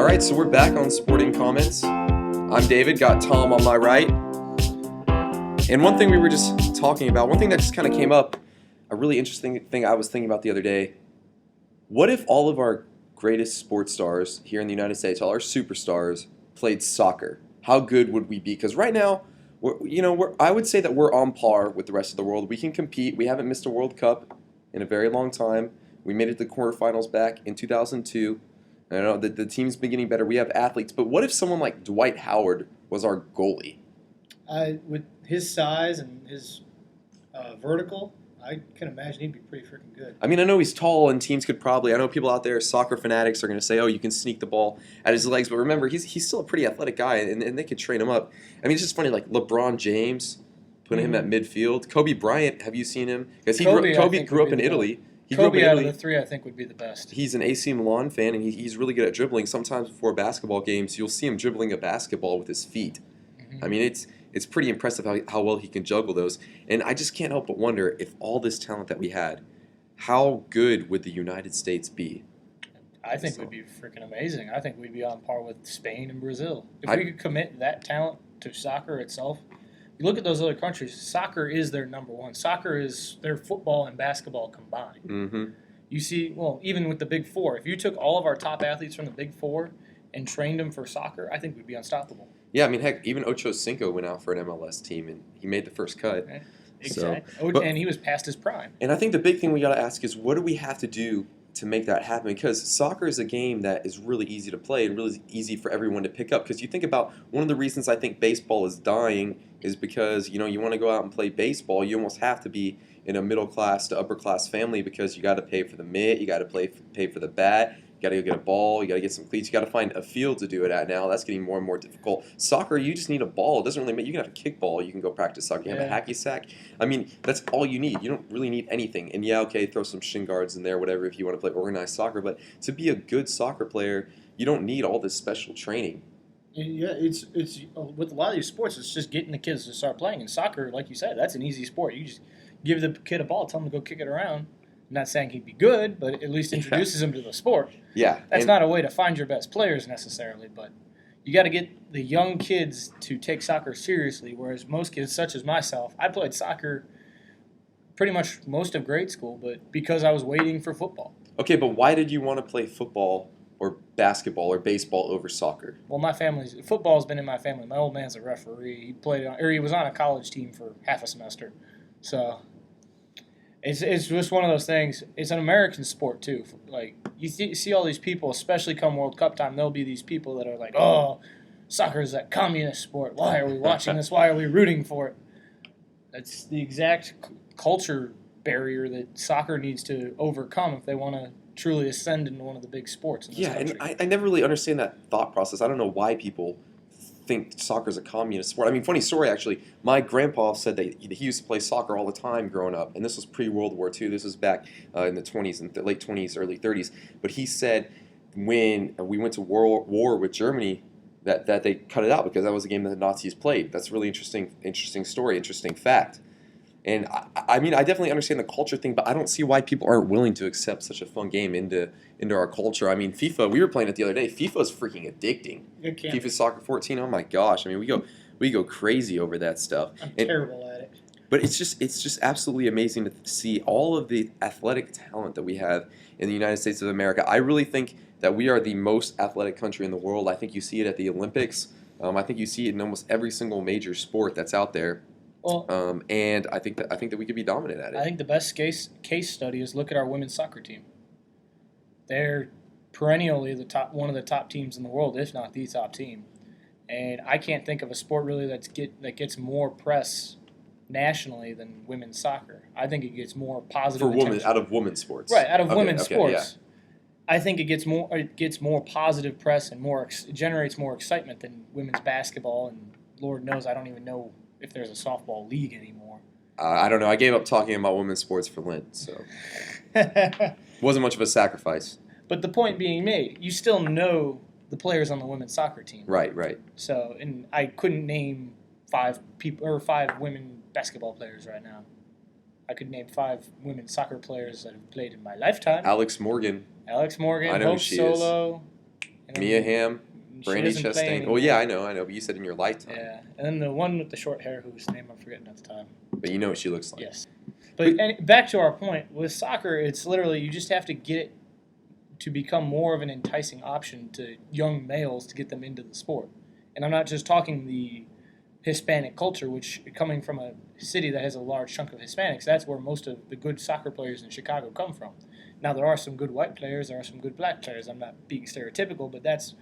right, so we're back on Sporting Comments. I'm David, got Tom on my right. And one thing we were just talking about, one thing that just kind of came up, a really interesting thing I was thinking about the other day. What if all of our greatest sports stars here in the United States, all our superstars, played soccer? How good would we be? Because right now, I would say that we're on par with the rest of the world. We can compete. We haven't missed a World Cup in a very long time. We made it to the quarterfinals back in 2002. I know that the team's been getting better. We have athletes. But what if someone like Dwight Howard was our goalie? With his size and his vertical, I can imagine he'd be pretty freaking good. I mean, I know he's tall, and teams could probably. I know people out there, soccer fanatics, are going to say, "Oh, you can sneak the ball at his legs." But remember, he's still a pretty athletic guy, and they could train him up. I mean, it's just funny, like LeBron James, putting him at midfield. Kobe Bryant, have you seen him? Because Kobe grew up in Italy. Kobe out of the three, I think, would be the best. He's an AC Milan fan, and he's really good at dribbling. Sometimes before basketball games, you'll see him dribbling a basketball with his feet. Mm-hmm. I mean, it's pretty impressive how well he can juggle those. And I just can't help but wonder, if all this talent that we had, how good would the United States be? I think we'd be freaking amazing. I think we'd be on par with Spain and Brazil. If we could commit that talent to soccer itself. You look at those other countries, soccer is their number one. Soccer is their football and basketball combined. Mm-hmm. You see, well, even with the Big Four, if you took all of our top athletes from the Big Four and trained them for soccer, I think we'd be unstoppable. Yeah, I mean, heck, even Ocho Cinco went out for an MLS team, and he made the first cut. Exactly. And he was past his prime. And I think the big thing we got to ask is, what do we have to do to make that happen? Because soccer is a game that is really easy to play and really easy for everyone to pick up. Because you think about one of the reasons I think baseball is dying is because, you want to go out and play baseball, you almost have to be in a middle class to upper class family, because you got to pay for the mitt, you got to pay for the bat, you got to go get a ball, you got to get some cleats, you got to find a field to do it at now. That's getting more and more difficult. Soccer, you just need a ball. It doesn't really matter. You can have a kickball, you can go practice soccer, you have a hacky sack. I mean, that's all you need. You don't really need anything. And yeah, okay, throw some shin guards in there, whatever, if you want to play organized soccer. But to be a good soccer player, you don't need all this special training. Yeah, it's with a lot of these sports, it's just getting the kids to start playing. And soccer, like you said, that's an easy sport. You just give the kid a ball, tell him to go kick it around. I'm not saying he'd be good, but at least introduces him to the sport. Yeah. That's not a way to find your best players necessarily, but you got to get the young kids to take soccer seriously, whereas most kids, such as myself, I played soccer pretty much most of grade school, but because I was waiting for football. Okay, but why did you want to play football or basketball or baseball over soccer? Well, football's been in my family. My old man's a referee. He was on a college team for half a semester. So it's just one of those things. It's an American sport too. Like you see all these people, especially come World Cup time, there'll be these people that are like, "Oh, soccer is that communist sport. Why are we watching this? Why are we rooting for it?" That's the exact culture barrier that soccer needs to overcome if they want to truly ascend into one of the big sports in this country. And I never really understand that thought process. I don't know why people think soccer is a communist sport. I mean, funny story, actually. My grandpa said that he used to play soccer all the time growing up, and this was pre-World War II. This was back in the 20s, in the late 20s, early 30s. But he said when we went to war with Germany, that they cut it out because that was a game that the Nazis played. That's a really interesting story, interesting fact. And I mean, I definitely understand the culture thing, but I don't see why people aren't willing to accept such a fun game into our culture. I mean, FIFA, we were playing it the other day. FIFA is freaking addicting. FIFA Soccer 14, oh my gosh. I mean, we go crazy over that stuff. I'm terrible at it. But it's just absolutely amazing to see all of the athletic talent that we have in the United States of America. I really think that we are the most athletic country in the world. I think you see it at the Olympics. I think you see it in almost every single major sport that's out there. Well, and I think that we could be dominant at it. I think the best case study is look at our women's soccer team. They're perennially one of the top teams in the world, if not the top team. And I can't think of a sport really that gets more press nationally than women's soccer. I think it gets more positive attention. Out of women's sports. Right, out of women's sports. Yeah. I think it gets more positive press and it generates more excitement than women's basketball. And Lord knows I don't even know if there's a softball league anymore. I don't know. I gave up talking about women's sports for Lent, so wasn't much of a sacrifice. But the point being made, you still know the players on the women's soccer team. Right. So, and I couldn't name 5 women basketball players right now. I could name 5 women soccer players that have played in my lifetime. Alex Morgan. I know Hope who she Solo, is. Mia Hamm, She Brandy doesn't play Chastain. anymore. Well, yeah, I know. But you said in your lifetime. Yeah, and then the one with the short hair, whose name I'm forgetting at the time. But you know what she looks like. Yes. But back to our point, with soccer, it's literally you just have to get it to become more of an enticing option to young males to get them into the sport. And I'm not just talking the Hispanic culture, which coming from a city that has a large chunk of Hispanics, that's where most of the good soccer players in Chicago come from. Now, there are some good white players, there are some good black players. I'm not being stereotypical, but that's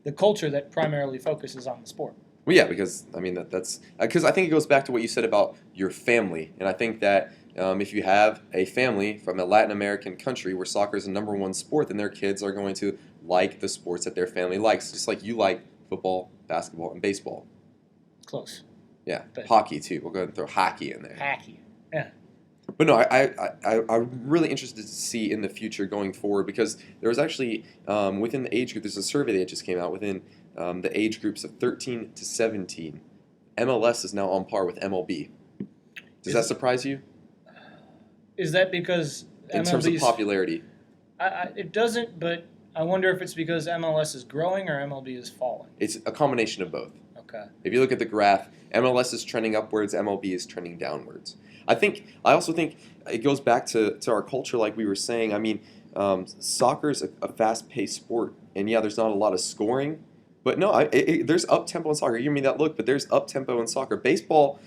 the culture that primarily focuses on the sport. Well, yeah, because I mean that's because I think it goes back to what you said about your family, and I think that if you have a family from a Latin American country where soccer is the number one sport, then their kids are going to like the sports that their family likes, just like you like football, basketball, and baseball. Close. Yeah, But hockey too. We'll go ahead and throw hockey in there. Hockey. Yeah. But no, I'm really interested to see in the future going forward because there was actually within the age group, there's a survey that just came out within the age groups of 13 to 17. MLS is now on par with MLB. Does that surprise you? Is that because In terms of popularity? It doesn't, but I wonder if it's because MLS is growing or MLB is falling. It's a combination of both. Okay. If you look at the graph, MLS is trending upwards, MLB is trending downwards. I also think it goes back to our culture, like we were saying. I mean, soccer is a fast-paced sport, and yeah, there's not a lot of scoring, but no, there's up-tempo in soccer. You give me that look, but there's up-tempo in soccer. Baseball,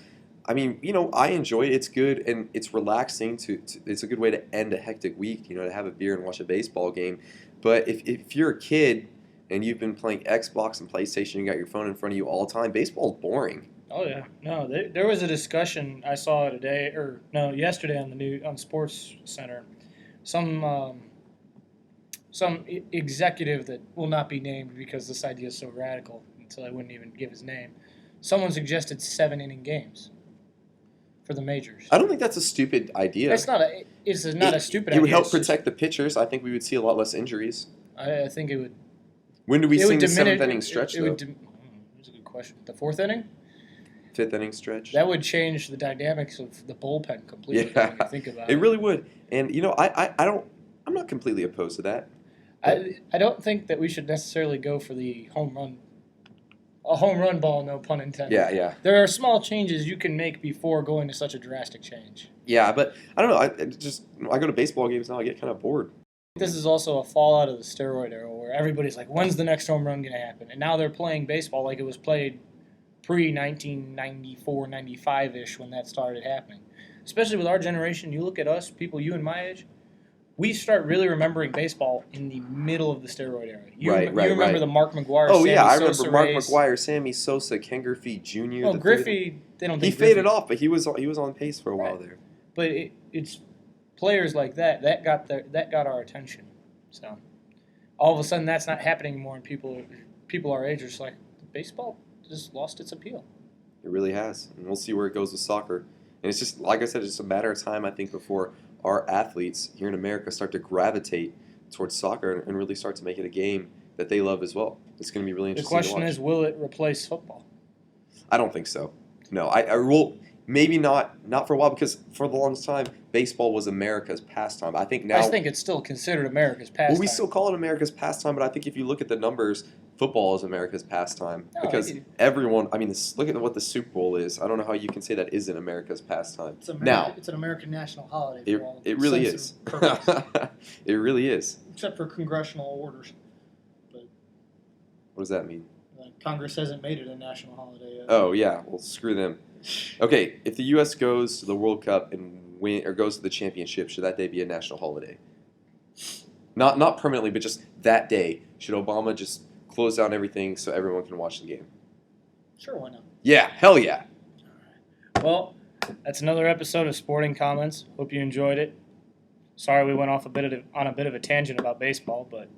I mean, I enjoy it. It's good, and it's relaxing. It's a good way to end a hectic week, to have a beer and watch a baseball game. But if you're a kid and you've been playing Xbox and PlayStation, you got your phone in front of you all the time, baseball's boring. Oh yeah, no. There was a discussion I saw yesterday on Sports Center. Some executive that will not be named because this idea is so radical, until I wouldn't even give his name. Someone suggested 7-inning games for the majors. I don't think that's a stupid idea. It's not a stupid idea. It would help protect the pitchers. I think we would see a lot less injuries. I think it would. When do we see the seventh inning stretch, though? That's a good question. The fourth inning? Fifth inning stretch? That would change the dynamics of the bullpen completely. Yeah, when you think about it. It really would. And I'm not completely opposed to that. I don't think that we should necessarily go for the home run. A home run ball, no pun intended. Yeah. There are small changes you can make before going to such a drastic change. Yeah, but I don't know. I go to baseball games now. I get kind of bored. This is also a fallout of the steroid era where everybody's like, when's the next home run going to happen? And now they're playing baseball like it was played pre-1994, 95-ish when that started happening. Especially with our generation, you look at us, people you and my age, we start really remembering baseball in the middle of the steroid era. You remember the Mark McGwire, Oh, Sammy yeah, I Sosa remember Mark race. McGwire, Sammy Sosa, Ken Griffey Jr. Oh, Griffey, they don't He think faded Griffey. off, but he was on pace for a while there. But it's players like that got our attention. So all of a sudden that's not happening anymore, and people our age are just like, baseball just lost its appeal. It really has, and we'll see where it goes with soccer. And it's just, like I said, it's just a matter of time, I think, before our athletes here in America start to gravitate towards soccer and really start to make it a game that they love as well. It's going to be really The interesting to question watch. is, will it replace football? I don't think so. No, I will. Maybe not for a while, because for the longest time, baseball was America's pastime. I think now. I think it's still considered America's pastime. Well, we still call it America's pastime, but I think if you look at the numbers, football is America's pastime. No, Because everyone, look at what the Super Bowl is. I don't know how you can say that isn't America's pastime. It's It's an American national holiday. it really is. It really is. Except for congressional orders. But What does that mean? Congress hasn't made it a national holiday yet. Oh, yeah. Well, screw them. Okay, if the U.S. goes to the World Cup and win, or goes to the championship, should that day be a national holiday? Not permanently, but just that day. Should Obama just close down everything so everyone can watch the game? Sure, why not? Yeah, hell yeah. Well, that's another episode of Sporting Comments. Hope you enjoyed it. Sorry we went off on a bit of a tangent about baseball, but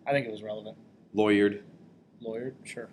I think it was relevant. Lawyered. Lawyered? Sure.